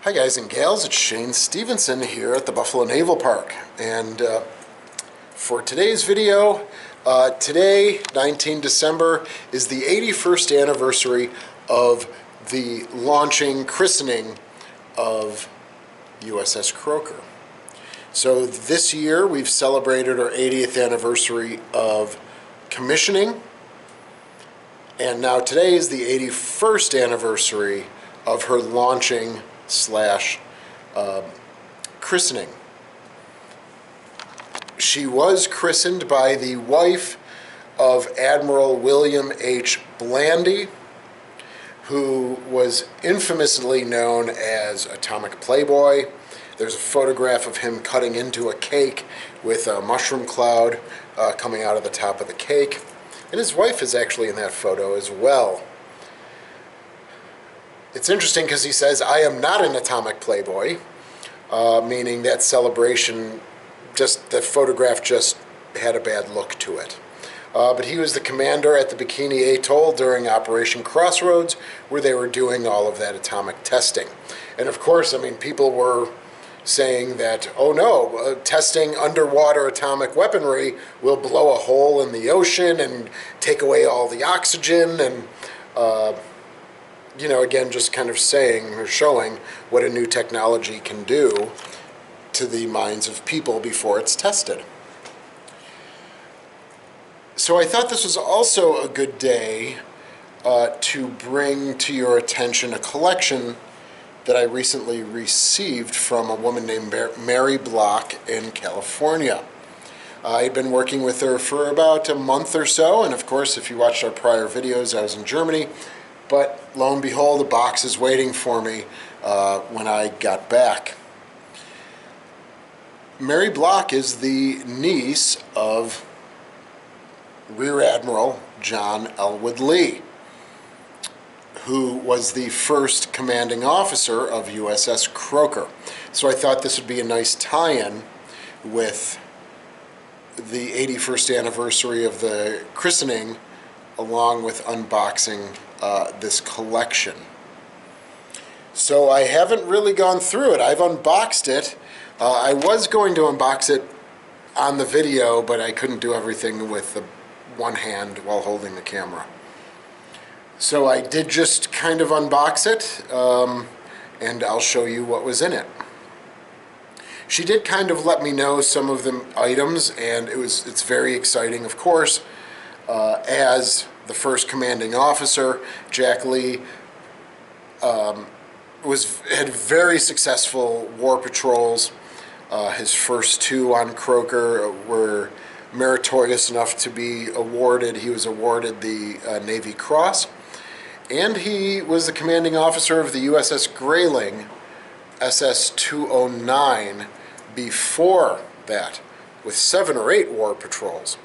Hi guys and gals, it's Shane Stevenson here at the Buffalo Naval Park, and for today's video, today, 19 December, is the 81st anniversary of the christening of USS Croaker. So this year we've celebrated our 80th anniversary of commissioning, and now today is the 81st anniversary of her launching / christening. She was christened by the wife of Admiral William H. Blandy, who was infamously known as Atomic Playboy. There's a photograph of him cutting into a cake with a mushroom cloud coming out of the top of the cake. And his wife is actually in that photo as well. It's interesting because he says, "I am not an atomic playboy," meaning that celebration, the photograph just had a bad look to it. But he was the commander at the Bikini Atoll during Operation Crossroads, where they were doing all of that atomic testing. And of course, I mean, people were saying that, oh no, testing underwater atomic weaponry will blow a hole in the ocean and take away all the oxygen, and again, just kind of saying or showing what a new technology can do to the minds of people before it's tested. So I thought this was also a good day to bring to your attention a collection that I recently received from a woman named Mary Block in California. I'd been working with her for about a month or so, and of course, if you watched our prior videos, I was in Germany. But lo and behold, a box is waiting for me when I got back. Mary Block is the niece of Rear Admiral John Elwood Lee, who was the first commanding officer of USS Croaker. So I thought this would be a nice tie-in with the 81st anniversary of the christening, along with unboxing this collection. So I haven't really gone through it. I've unboxed it. I was going to unbox it on the video, but I couldn't do everything with the one hand while holding the camera. So I did just kind of unbox it, and I'll show you what was in it. She did kind of let me know some of the items, and it's very exciting, of course. As the first commanding officer, Jack Lee had very successful war patrols. His first two on Croaker were meritorious enough to be awarded. He was awarded the Navy Cross, and he was the commanding officer of the USS Grayling, SS-209, before that, with 7 or 8 war patrols.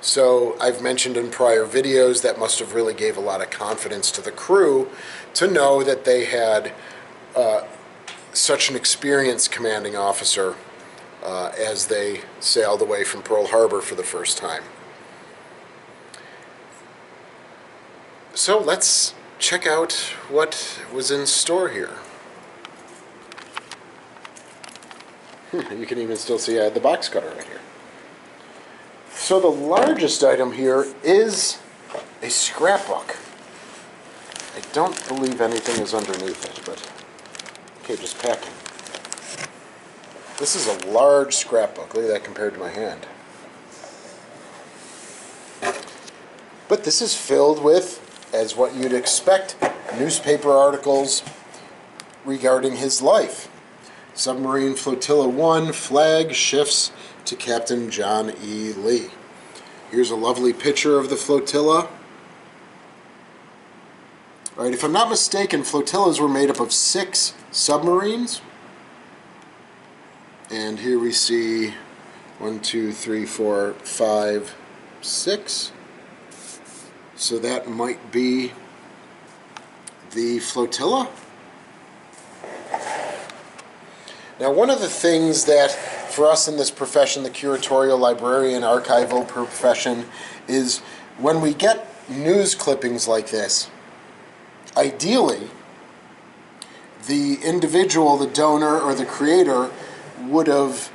So I've mentioned in prior videos that must have really gave a lot of confidence to the crew to know that they had such an experienced commanding officer as they sailed away from Pearl Harbor for the first time. So let's check out what was in store here. You can even still see I had the box cutter right here. So the largest item here is a scrapbook. I don't believe anything is underneath it, but okay, just packing. This is a large scrapbook. Look at that compared to my hand. But this is filled with, as what you'd expect, newspaper articles regarding his life. Submarine Flotilla 1 flag shifts to Captain John E. Lee. Here's a lovely picture of the flotilla. All right, if I'm not mistaken, flotillas were made up of 6 submarines. And here we see 1, 2, 3, 4, 5, 6. So that might be the flotilla. Now, one of the things that for us in this profession, the curatorial librarian archival profession, is when we get news clippings like this, ideally the individual, the donor or the creator, would have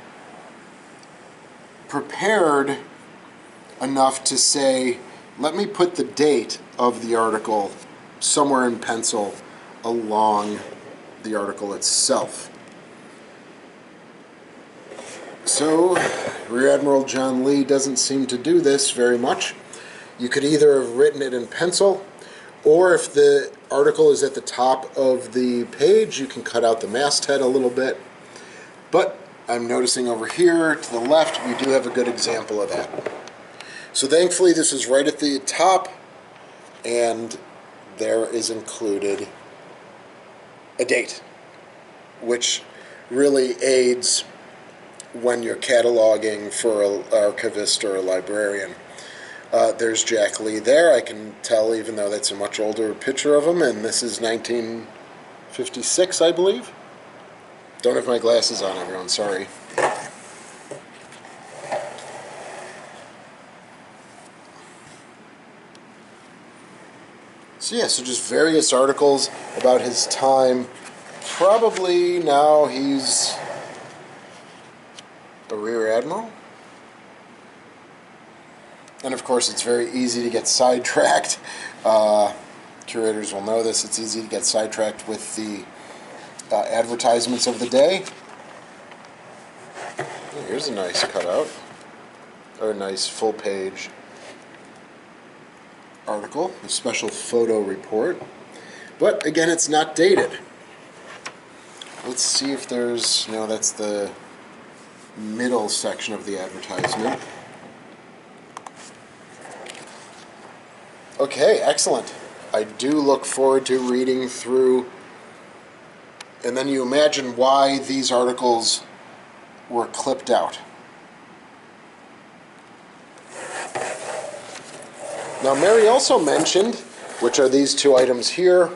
prepared enough to say, let me put the date of the article somewhere in pencil along the article itself. So, Rear Admiral John Lee doesn't seem to do this very much. You could either have written it in pencil, or if the article is at the top of the page, you can cut out the masthead a little bit. But I'm noticing over here to the left, we do have a good example of that. So thankfully this is right at the top, and there is included a date, which really aids when you're cataloging for an archivist or a librarian. There's Jack Lee there. I can tell, even though that's a much older picture of him, and this is 1956, I believe. Don't have my glasses on, everyone, sorry. So yeah, so just various articles about his time. Probably now he's a Rear Admiral. And of course it's very easy to get sidetracked. Curators will know this. It's easy to get sidetracked with the advertisements of the day. Oh, here's a nice cutout, or a nice full page article, a special photo report. But again, it's not dated. Let's see if there's, no, that's the middle section of the advertisement. Okay, excellent. I do look forward to reading through, and then you imagine why these articles were clipped out. Now, Mary also mentioned, which are these two items here,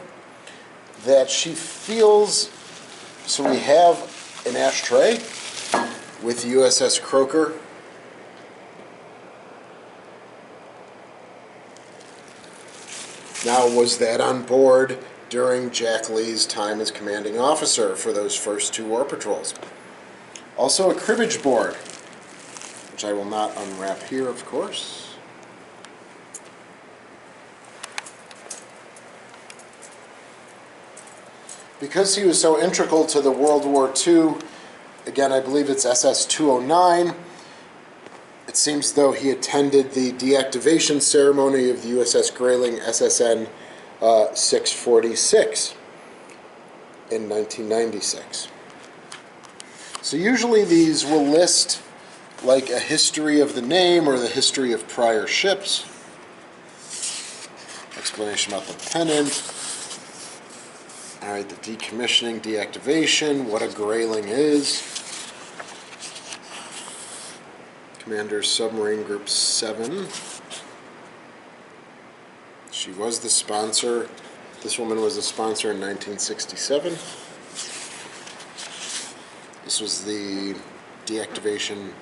that she feels, so we have an ashtray with USS Croaker. Now, was that on board during Jack Lee's time as commanding officer for those first two war patrols? Also a cribbage board, which I will not unwrap here, of course. Because he was so integral to the World War II, again, I believe it's SS 209, it seems though he attended the deactivation ceremony of the USS Grayling SSN 646 in 1996. So usually these will list like a history of the name or the history of prior ships. Explanation about the pennant. Alright, the decommissioning, deactivation, what a Grayling is. Commander Submarine Group 7. She was the sponsor. This woman was the sponsor in 1967. This was the deactivation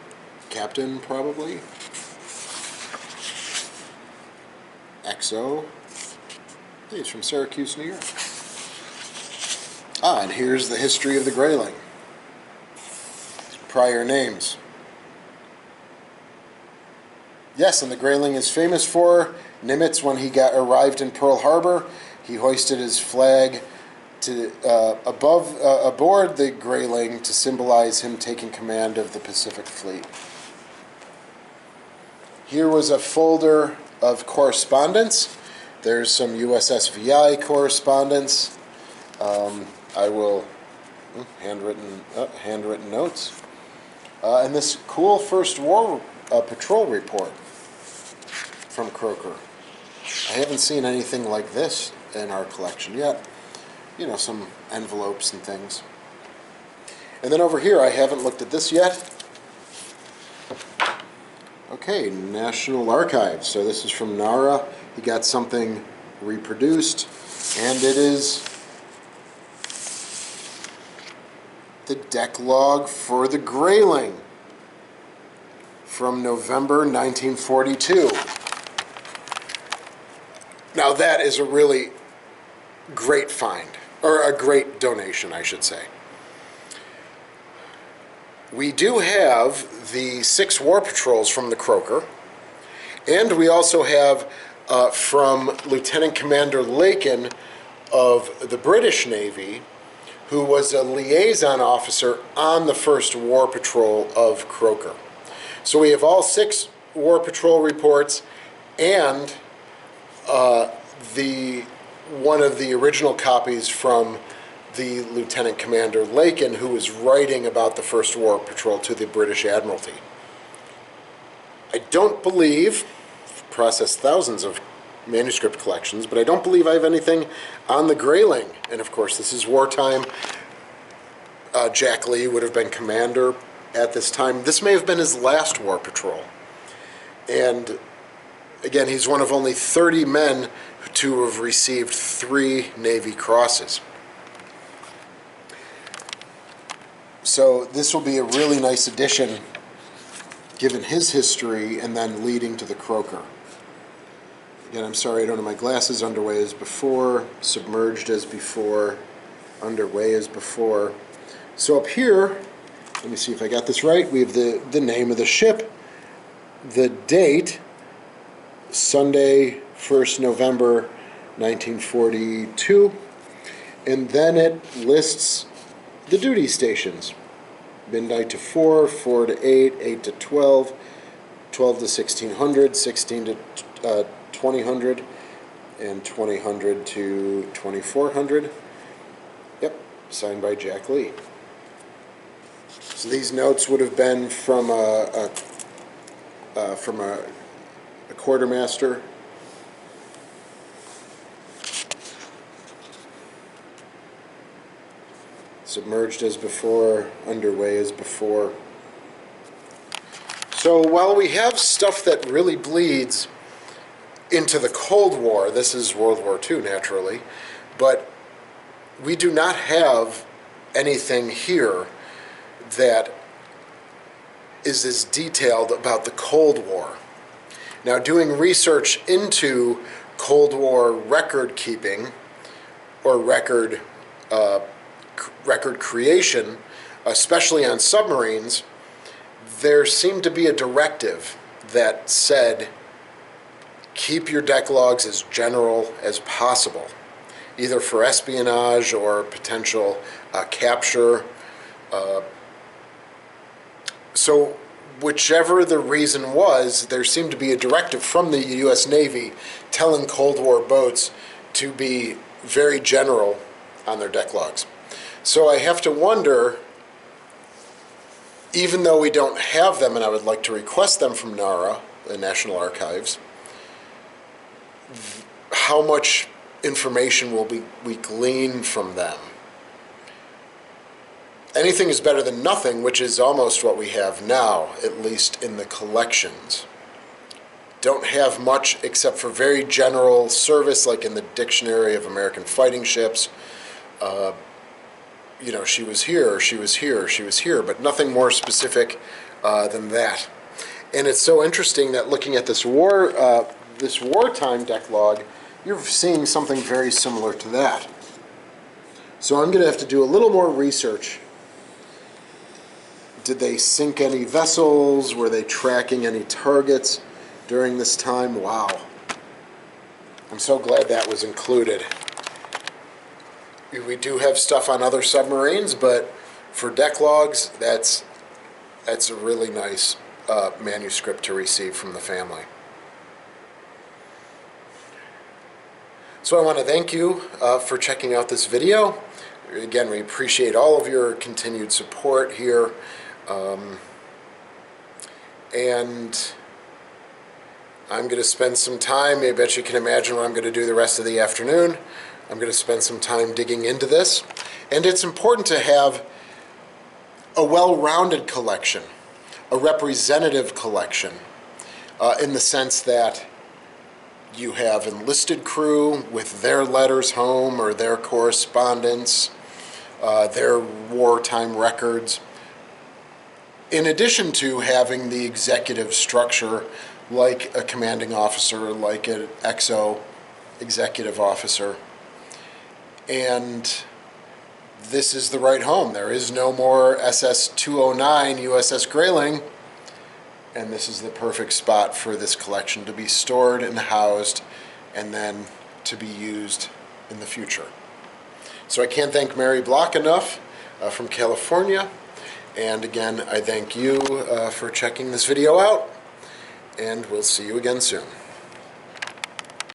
captain, probably. XO. He's from Syracuse, New York. Ah, and here's the history of the Grayling. Prior names. Yes, and the Grayling is famous for Nimitz. When he arrived in Pearl Harbor, he hoisted his flag to aboard the Grayling to symbolize him taking command of the Pacific Fleet. Here was a folder of correspondence. There's some USSVI correspondence. I will handwritten notes, and this cool First War Patrol report from Croaker. I haven't seen anything like this in our collection yet. You know, some envelopes and things. And then over here, I haven't looked at this yet. Okay, National Archives. So this is from NARA. He got something reproduced, and it is the deck log for the Grayling from November 1942. Now that is a really great find. or a great donation, I should say. We do have the 6 war patrols from the Croaker, and we also have from Lieutenant Commander Lakin of the British Navy, who was a liaison officer on the first war patrol of Croaker. So we have all 6 war patrol reports and one of the original copies from the Lieutenant Commander Lakin, who was writing about the first war patrol to the British Admiralty. I don't believe, I've processed thousands of manuscript collections, but I don't believe I have anything on the Grayling. And of course, this is wartime. Jack Lee would have been commander at this time. This may have been his last war patrol. And again, he's one of only 30 men to have received 3 Navy crosses. So this will be a really nice addition, given his history and then leading to the Croaker. Again, I'm sorry I don't have my glasses. Underway as before, submerged as before, underway as before. So up here, let me see if I got this right, we have the name of the ship, the date, Sunday, 1st November 1942, and then it lists the duty stations. Midnight to 4, 4 to 8, 8 to 12, 12 to 1600, 16 to 2000, and 2000 to 2400. Yep, signed by Jack Lee. So these notes would have been from a quartermaster. Submerged as before, underway as before. So while we have stuff that really bleeds into the Cold War, this is World War II naturally, but we do not have anything here that is as detailed about the Cold War. Now, doing research into Cold War record keeping or record creation, especially on submarines, there seemed to be a directive that said keep your deck logs as general as possible, either for espionage or potential capture. So whichever the reason was, there seemed to be a directive from the U.S. Navy telling Cold War boats to be very general on their deck logs. So I have to wonder, even though we don't have them, and I would like to request them from NARA, the National Archives, how much information will we glean from them? Anything is better than nothing, which is almost what we have now, at least in the collections. Don't have much except for very general service, like in the Dictionary of American Fighting Ships. You know, she was here, she was here, she was here, but nothing more specific than that. And it's so interesting that looking at this wartime deck log, you're seeing something very similar to that. So I'm going to have to do a little more research. Did they sink any vessels? Were they tracking any targets during this time? Wow. I'm so glad that was included. We do have stuff on other submarines, but for deck logs, that's a really nice manuscript to receive from the family. So I want to thank you for checking out this video. Again, we appreciate all of your continued support here. And I'm going to spend some time, I bet you can imagine what I'm going to do the rest of the afternoon. I'm going to spend some time digging into this. And it's important to have a well-rounded collection, a representative collection, in the sense that you have enlisted crew with their letters home or their correspondence, their wartime records, in addition to having the executive structure like a commanding officer, like an XO executive officer. And this is the right home. There is no more SS-209 USS Grayling, and this is the perfect spot for this collection to be stored and housed and then to be used in the future. So I can't thank Mary Block enough from California, and again I thank you for checking this video out, and we'll see you again soon.